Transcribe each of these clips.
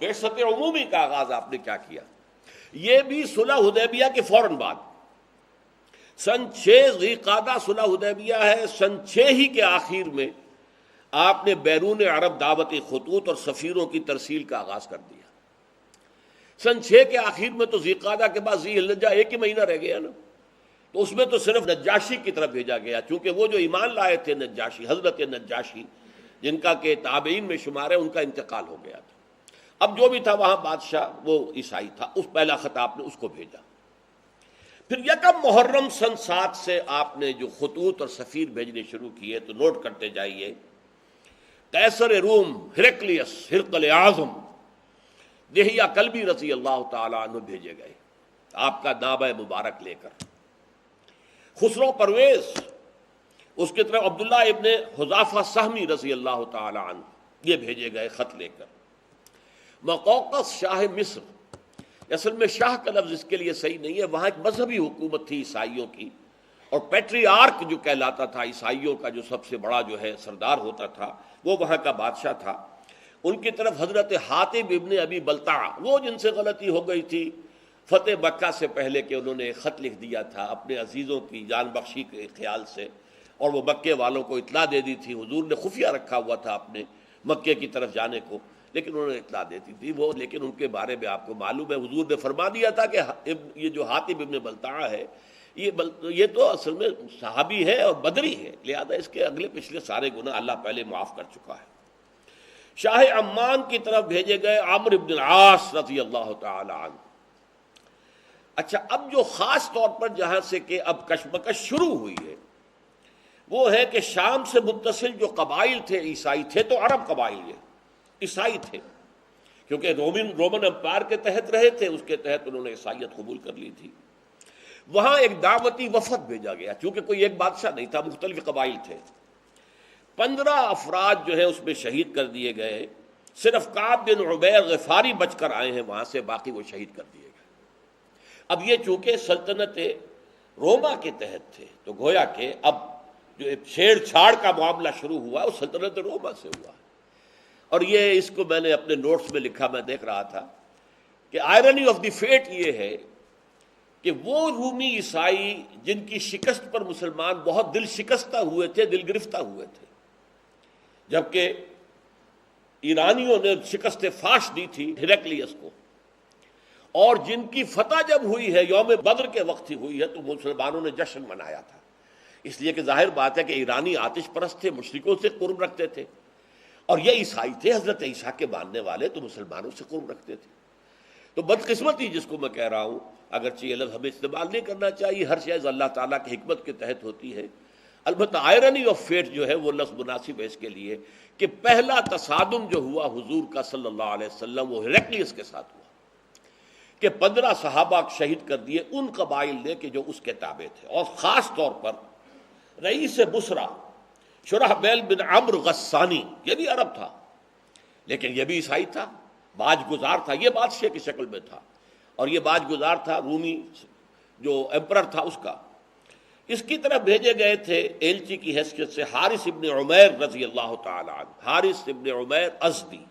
بعثت عمومی کا آغاز آپ نے کیا کیا؟ یہ بھی صلح حدیبیہ کے فوراً بعد سن 6 ذی قعدہ صلح حدیبیہ ہے، سن 6 ہی کے آخر میں آپ نے بیرون عرب دعوتی خطوط اور سفیروں کی ترسیل کا آغاز کر دیا۔ سن 6 کے آخر میں تو ذی قعدہ کے بعد ذی الحجہ ایک ہی مہینہ رہ گیا نا، تو اس میں تو صرف نجاشی کی طرف بھیجا گیا، چونکہ وہ جو ایمان لائے تھے نجاشی، حضرت نجاشی جن کا کہ تابعین میں شمار ہے، ان کا انتقال ہو گیا تھا۔ اب جو بھی تھا وہاں بادشاہ وہ عیسائی تھا، اس پہلا خط آپ نے اس کو بھیجا۔ پھر یکم محرم سن 7 سے آپ نے جو خطوط اور سفیر بھیجنے شروع کیے، تو نوٹ کرتے جائیے، قیصر روم ہرقلیس، ہرقل اعظم، دہیہ کلبی رضی اللہ تعالیٰ عنہ بھیجے گئے آپ کا نامہ مبارک لے کر۔ خسرو پرویز، اس کی طرف عبداللہ ابن حذافہ سہمی رضی اللہ تعالیٰ عنہ، یہ بھیجے گئے خط لے کر۔ مقوقس شاہ مصر، اصل میں شاہ کا لفظ اس کے لیے صحیح نہیں ہے، وہاں ایک مذہبی حکومت تھی عیسائیوں کی، اور پیٹریارک جو کہلاتا تھا عیسائیوں کا، جو سب سے بڑا جو ہے سردار ہوتا تھا، وہ وہاں کا بادشاہ تھا۔ ان کی طرف حضرت حاتب ابن ابی بلتع، وہ جن سے غلطی ہو گئی تھی فتح مکہ سے پہلے کہ انہوں نے ایک خط لکھ دیا تھا اپنے عزیزوں کی جان بخشی کے خیال سے، اور وہ مکے والوں کو اطلاع دے دی تھی، حضور نے خفیہ رکھا ہوا تھا اپنے مکے کی طرف جانے کو، لیکن انہوں نے اطلاع دیتی تھی وہ، لیکن ان کے بارے میں آپ کو معلوم ہے حضور نے فرما دیا تھا کہ یہ جو حاتب ابن بلتع ہے یہ تو اصل میں صحابی ہے اور بدری ہے، لہذا اس کے اگلے پچھلے سارے گناہ اللہ پہلے معاف کر چکا ہے۔ شاہ عمان کی طرف بھیجے گئے عمرو بن العاص رضی اللہ تعالی عنہ۔ اچھا، اب جو خاص طور پر جہاں سے کہ اب کشمکش شروع ہوئی ہے وہ ہے کہ شام سے متصل جو قبائل تھے عیسائی تھے، تو عرب قبائل یہ عیسائی تھے، کیونکہ رومن امپائر کے تحت رہے تھے، اس کے تحت انہوں نے عیسائیت قبول کر لی تھی۔ وہاں ایک دعوتی وفد بھیجا گیا، چونکہ کوئی ایک بادشاہ نہیں تھا، مختلف قبائل تھے۔ 15 افراد جو ہے اس میں شہید کر دیے گئے، صرف کعب بن عبیر غفاری بچ کر آئے ہیں وہاں سے، باقی وہ شہید کر دیے گئے۔ اب یہ چونکہ سلطنت روما کے تحت تھے، تو گویا کہ اب جو چھیڑ چھاڑ کا معاملہ شروع ہوا وہ سلطنت روما سے ہوا، اور یہ اس کو میں نے اپنے نوٹس میں لکھا، میں دیکھ رہا تھا کہ آئرنی آف دی فیٹ یہ ہے کہ وہ رومی عیسائی جن کی شکست پر مسلمان بہت دل شکستہ ہوئے تھے، دل گرفتہ ہوئے تھے، جبکہ ایرانیوں نے شکست فاش دی تھی ہرقلیس کو، اور جن کی فتح جب ہوئی ہے یوم بدر کے وقت ہی ہوئی ہے، تو مسلمانوں نے جشن منایا تھا، اس لیے کہ ظاہر بات ہے کہ ایرانی آتش پرست تھے، مشرکوں سے قرب رکھتے تھے، اور یہ عیسائی تھے حضرت عیسیٰ کے ماننے والے، تو مسلمانوں سے قرب رکھتے تھے۔ تو بدقسمتی جس کو میں کہہ رہا ہوں، اگرچہ یہ لفظ ہمیں استعمال نہیں کرنا چاہیے، ہر شے اللہ تعالیٰ کی حکمت کے تحت ہوتی ہے، البتہ آئرنی آف فیٹ جو ہے وہ لفظ مناسب ہے اس کے لیے کہ پہلا تصادم جو ہوا حضور کا صلی اللہ علیہ وسلم وہ ہرقلیس کے ساتھ ہوا کہ 15 صحابہ شہید کر دیے ان قبائل نے کہ جو اس کے تابع تھے، اور خاص طور پر رئیس بصرہ شرحبیل بن عمرو غسانی، یہ بھی عرب تھا لیکن یہ بھی عیسائی تھا، باج گزار تھا، یہ بادشاہ کی شکل میں تھا، اور یہ باج گزار تھا رومی جو ایمپرر تھا اس کا۔ اس کی طرف بھیجے گئے تھے ایلچی کی حیثیت سے حارث ابن عمیر رضی اللہ تعالی عنہ، حارث ابن عمیر ازدی،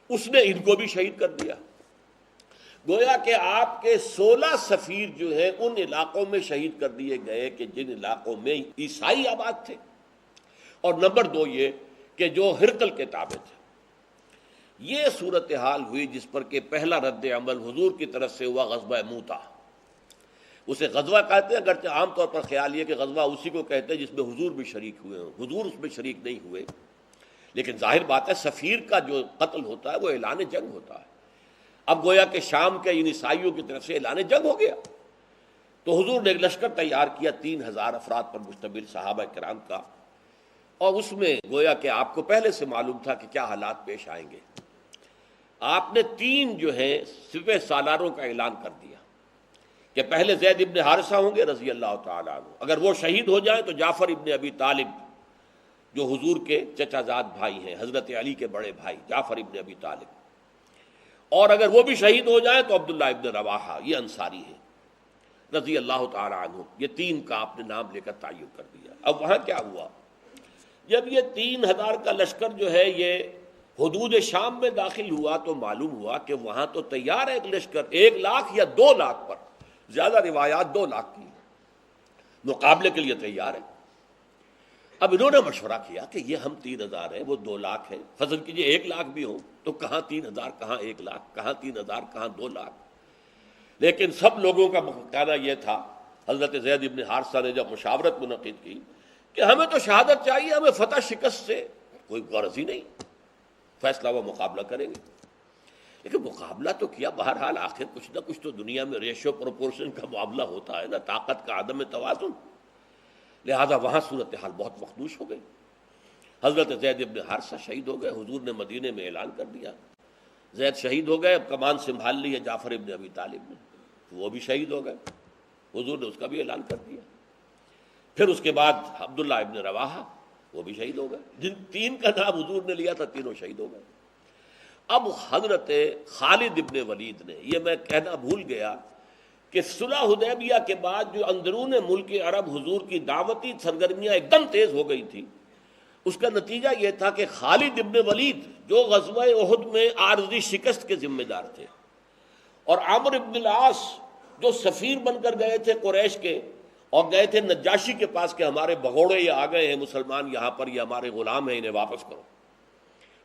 اس نے ان کو بھی شہید کر دیا۔ گویا کہ آپ کے 16 سفیر جو ہے ان علاقوں میں شہید کر دیے گئے کہ جن علاقوں میں عیسائی آباد تھے، اور نمبر 2 یہ کہ جو ہرقل کے تابع تھے۔ یہ صورتحال ہوئی جس پر کہ پہلا رد عمل حضور کی طرف سے ہوا غزوہ موتا، اسے غزوہ کہتے ہیں، اگرچہ عام طور پر خیال یہ کہ غزوہ اسی کو کہتے ہیں جس میں حضور بھی شریک ہوئے ہوں، حضور اس میں شریک نہیں ہوئے، لیکن ظاہر بات ہے سفیر کا جو قتل ہوتا ہے وہ اعلان جنگ ہوتا ہے۔ اب گویا کہ شام کے ان عیسائیوں کی طرف سے اعلان جنگ ہو گیا، تو حضور نے ایک لشکر تیار کیا 3000 افراد پر مشتمل صحابہ کرام کا، اور اس میں گویا کہ آپ کو پہلے سے معلوم تھا کہ کیا حالات پیش آئیں گے۔ آپ نے 3 جو ہے سپہ سالاروں کا اعلان کر دیا کہ پہلے زید ابن حارثہ ہوں گے رضی اللہ تعالی عنہ، اگر وہ شہید ہو جائیں تو جعفر ابن ابی طالب جو حضور کے چچا زاد بھائی ہیں، حضرت علی کے بڑے بھائی جعفر ابن ابی طالب، اور اگر وہ بھی شہید ہو جائیں تو عبداللہ ابن رواحہ، یہ انصاری ہے رضی اللہ تعالی عنہ۔ یہ 3 کا آپ نے نام لے کر تعین کر دیا۔ اب وہاں کیا ہوا، جب یہ 3000 کا لشکر جو ہے یہ حدود شام میں داخل ہوا تو معلوم ہوا کہ وہاں تو تیار ہے ایک لشکر 1,00,000 یا 2,00,000 پر، زیادہ روایات 2,00,000 کی، مقابلے کے لیے تیار ہے۔ اب انہوں نے مشورہ کیا کہ یہ ہم 3,000 ہیں، وہ 2,00,000 ہیں، فرض کیجئے 1,00,000 بھی ہوں تو کہاں 3,000 کہاں 1,00,000، کہاں 3,000 کہاں 2,00,000۔ لیکن سب لوگوں کا کہنا یہ تھا، حضرت زید بن حارثہ نے جب مشاورت منعقد کی کہ ہمیں تو شہادت چاہیے، ہمیں فتح شکست سے کوئی غرض ہی نہیں، فیصلہ وہ مقابلہ کریں گے۔ لیکن مقابلہ تو کیا، بہرحال آخر کچھ نہ کچھ تو دنیا میں ریشو پروپورشن کا معاملہ ہوتا ہے نا، طاقت کا عدم توازن، لہذا وہاں صورتحال بہت مخدوش ہو گئی۔ حضرت زید بن حارثہ شہید ہو گئے، حضور نے مدینے میں اعلان کر دیا زید شہید ہو گئے، اب کمان سنبھال لی ہے جعفر ابن ابی طالب نے، وہ بھی شہید ہو گئے، حضور نے اس کا بھی اعلان کر دیا۔ پھر اس کے بعد عبداللہ ابن رواحہ وہ بھی شہید ہو گئے، جن 3 کا نام حضور نے لیا تھا تینوں شہید ہو گئے۔ اب حضرت خالد ابن ولید نے، یہ میں کہنا بھول گیا کہ صلح حدیبیہ کے بعد جو اندرون ملک عرب حضور کی دعوتی سرگرمیاں ایک دم تیز ہو گئی تھی، اس کا نتیجہ یہ تھا کہ خالد ابن ولید جو غزوہ احد میں عارضی شکست کے ذمہ دار تھے، اور عمرو ابن العاص جو سفیر بن کر گئے تھے قریش کے اور گئے تھے نجاشی کے پاس کہ ہمارے بگوڑے یہ آ گئے ہیں مسلمان یہاں پر، یہ ہمارے غلام ہیں، انہیں واپس کرو،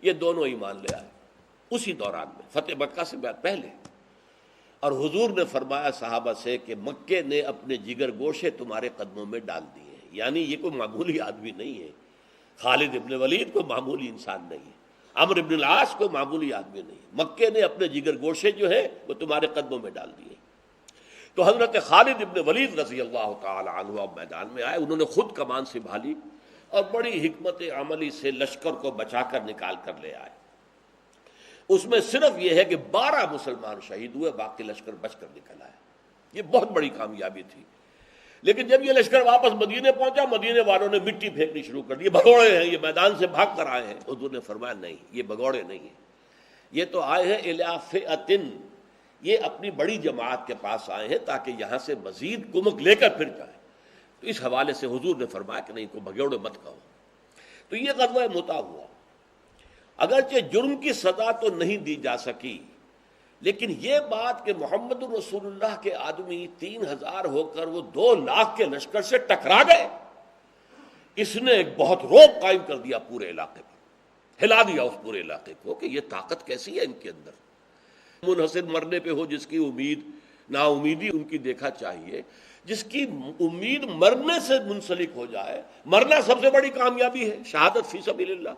یہ دونوں ایمان لے آئے اسی دوران میں، فتح مکہ سے پہلے۔ اور حضور نے فرمایا صحابہ سے کہ مکے نے اپنے جگر گوشے تمہارے قدموں میں ڈال دیے ہیں، یعنی یہ کوئی معمولی آدمی نہیں ہے، خالد ابن ولید کوئی معمولی انسان نہیں ہے، عمرو ابن العاص کوئی معمولی آدمی نہیں ہے، مکے نے اپنے جگر گوشے جو ہے وہ تمہارے قدموں میں ڈال دیے۔ تو حضرت خالد ابن ولید رضی اللہ تعالی عنہ اب میدان میں آئے، انہوں نے خود کمان سنبھالی اور بڑی حکمت عملی سے لشکر کو بچا کر نکال کر لے آئے۔ اس میں صرف یہ ہے کہ 12 مسلمان شہید ہوئے، باقی لشکر بچ کر نکل آیا، یہ بہت بڑی کامیابی تھی۔ لیکن جب یہ لشکر واپس مدینے پہنچا، مدینے والوں نے مٹی پھینکنی شروع کر دی، بھگوڑے ہیں، یہ میدان سے بھاگ کر آئے ہیں۔ حضور نے فرمایا نہیں، یہ بھگوڑے نہیں ہیں، یہ تو آئے ہیں الی فئۃ، یہ اپنی بڑی جماعت کے پاس آئے ہیں تاکہ یہاں سے مزید کمک لے کر پھر جائیں۔ تو اس حوالے سے حضور نے فرمایا کہ نہیں، کو بھگوڑے مت کہو۔ تو یہ غزوہ مؤتہ ہوا، اگرچہ جرم کی سزا تو نہیں دی جا سکی، لیکن یہ بات کہ محمد رسول اللہ کے آدمی 3,000 ہو کر وہ 2,00,000 کے لشکر سے ٹکرا گئے، اس نے ایک بہت رعب قائم کر دیا پورے علاقے پر، ہلا دیا اس پورے علاقے کو کہ یہ طاقت کیسی ہے ان کے اندر۔ منحصر مرنے پہ ہو جس کی امید، نا امیدی ان کی دیکھا چاہیے، جس کی امید مرنے سے منسلک ہو جائے، مرنا سب سے بڑی کامیابی ہے، شہادت فی سبیل اللہ،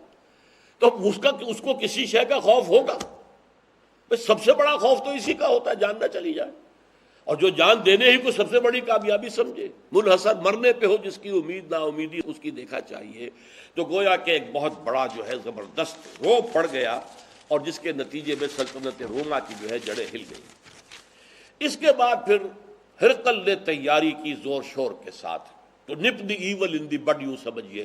تو اس کو کسی شے کا خوف ہوگا؟ سب سے بڑا خوف تو اسی کا ہوتا ہے، جان نہ چلی جائے، اور جو جان دینے ہی کو سب سے بڑی کامیابی سمجھے، منحصر مرنے پہ ہو جس کی امید نا امیدی اس کی دیکھا چاہیے۔ تو گویا کہ ایک بہت بڑا جو ہے زبردست رعب پڑ گیا، اور جس کے نتیجے میں سلطنت روما کی جو ہے جڑیں ہل گئی۔ اس کے بعد پھر ہرقل نے تیاری کی زور شور کے ساتھ، تو نپ دی ایول ان دی بڈ، یوں سمجھیے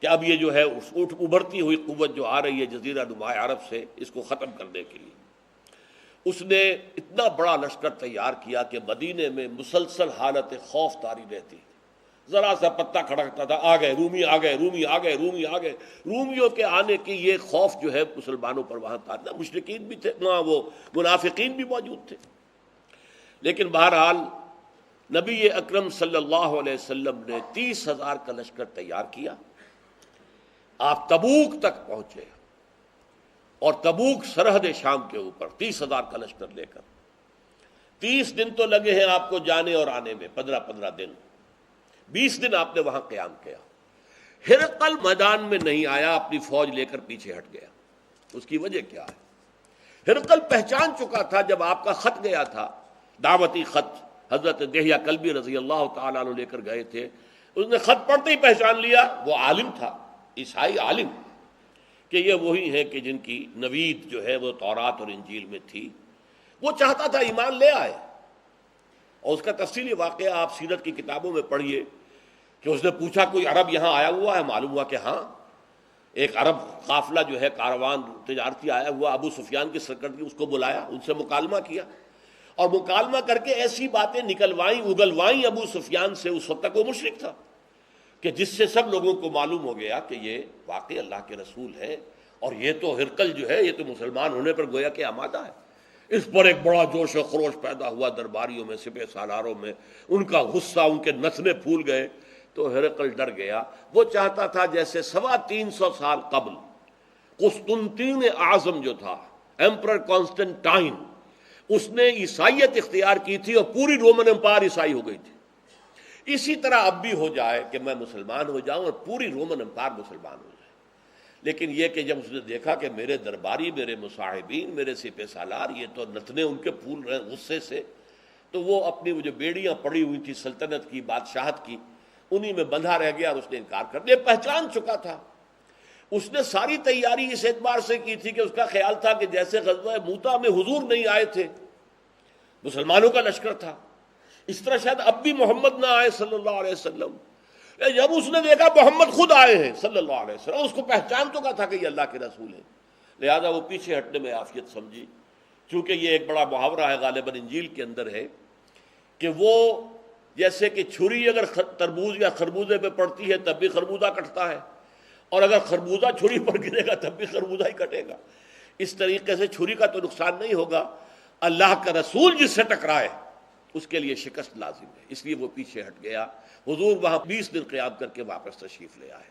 کہ اب یہ جو ہے ابھرتی ہوئی قوت جو آ رہی ہے جزیرہ نما عرب سے، اس کو ختم کرنے کے لیے اس نے اتنا بڑا لشکر تیار کیا کہ مدینے میں مسلسل حالت خوف طاری رہتی، ذرا سا پتہ کھڑکتا تھا، آ گئے رومی، آ گئے رومی، آ گئے رومی، آ گئے۔ رومیوں کے آنے کی یہ خوف جو ہے مسلمانوں پر وہاں تھا، مشرکین بھی تھے وہاں، وہ منافقین بھی موجود تھے۔ لیکن بہرحال نبی اکرم صلی اللہ علیہ وسلم نے 30,000 کا لشکر تیار کیا، آپ تبوک تک پہنچے، اور تبوک سرحد شام کے اوپر 30,000 کا لشکر لے کر 30 دن تو لگے ہیں آپ کو جانے اور آنے میں، 15 دن، 20 دن آپ نے وہاں قیام کیا۔ ہرقل میدان میں نہیں آیا، اپنی فوج لے کر پیچھے ہٹ گیا۔ اس کی وجہ کیا ہے؟ ہرقل پہچان چکا تھا، جب آپ کا خط گیا تھا، دعوتی خط حضرت دہیہ کلبی رضی اللہ تعالیٰ عنہ لے کر گئے تھے، اس نے خط پڑھتے ہی پہچان لیا، وہ عالم تھا، عیسائی عالم، کہ یہ وہی ہیں کہ جن کی نوید جو ہے وہ تورات اور انجیل میں تھی۔ وہ چاہتا تھا ایمان لے آئے، اور اس کا تفصیلی واقعہ آپ سیرت کی کتابوں میں پڑھیے کہ اس نے پوچھا کوئی عرب یہاں آیا ہوا ہے؟ معلوم ہوا کہ ہاں، ایک عرب قافلہ جو ہے کاروان تجارتی آیا ہوا، ابو سفیان کی سرکردگی، اس کو بلایا، ان سے مکالمہ کیا، اور مکالمہ کر کے ایسی باتیں نکلوائیں اگلوائیں ابو سفیان سے، اس وقت تک وہ مشرک تھا، کہ جس سے سب لوگوں کو معلوم ہو گیا کہ یہ واقعی اللہ کے رسول ہے، اور یہ تو ہرقل جو ہے یہ تو مسلمان ہونے پر گویا کہ آمادہ ہے۔ اس پر ایک بڑا جوش و خروش پیدا ہوا درباریوں میں، سپہ سالاروں میں، ان کا غصہ، ان کے نتنے پھول گئے۔ تو ہرقل ڈر گیا، وہ چاہتا تھا جیسے 325 سال قبل قسطنطین اعظم جو تھا، ایمپرر کانسٹنٹائن، اس نے عیسائیت اختیار کی تھی اور پوری رومن امپائر عیسائی ہو گئی تھی، اسی طرح اب بھی ہو جائے کہ میں مسلمان ہو جاؤں اور پوری رومن امپائر مسلمان ہو جائے۔ لیکن یہ کہ جب اس نے دیکھا کہ میرے درباری، میرے مصاحبین، میرے سپہ سالار یہ تو نتنے ان کے پھول رہے غصے سے، تو وہ اپنی وہ جو بیڑیاں پڑی ہوئی تھی سلطنت کی، بادشاہت کی، انہی میں بندھا رہ گیا اور اس نے انکار کر دیا۔ پہچان چکا تھا، اس نے ساری تیاری اس اعتبار سے کی تھی کہ اس کا خیال تھا کہ جیسے غزوہ موتا میں حضور نہیں آئے تھے، مسلمانوں کا لشکر تھا، اس طرح شاید اب بھی محمد نہ آئے صلی اللہ علیہ وسلم۔ جب اس نے دیکھا محمد خود آئے ہیں صلی اللہ علیہ وسلم، اس کو پہچان چکا تھا کہ یہ اللہ کے رسول ہیں، لہذا وہ پیچھے ہٹنے میں عافیت سمجھی۔ چونکہ یہ ایک بڑا محاورہ ہے غالباً انجیل کے اندر ہے کہ وہ جیسے کہ چھری اگر تربوز یا خربوزے پہ پڑتی ہے تب بھی خربوزہ کٹتا ہے، اور اگر خربوزہ چھری پر گرے گا تب بھی خربوزہ ہی کٹے گا۔ اس طریقے سے چھری کا تو نقصان نہیں ہوگا، اللہ کا رسول جس سے ٹکرائے اس کے لیے شکست لازم ہے، اس لیے وہ پیچھے ہٹ گیا۔ حضور وہاں 20 دن قیام کر کے واپس تشریف لے آئے۔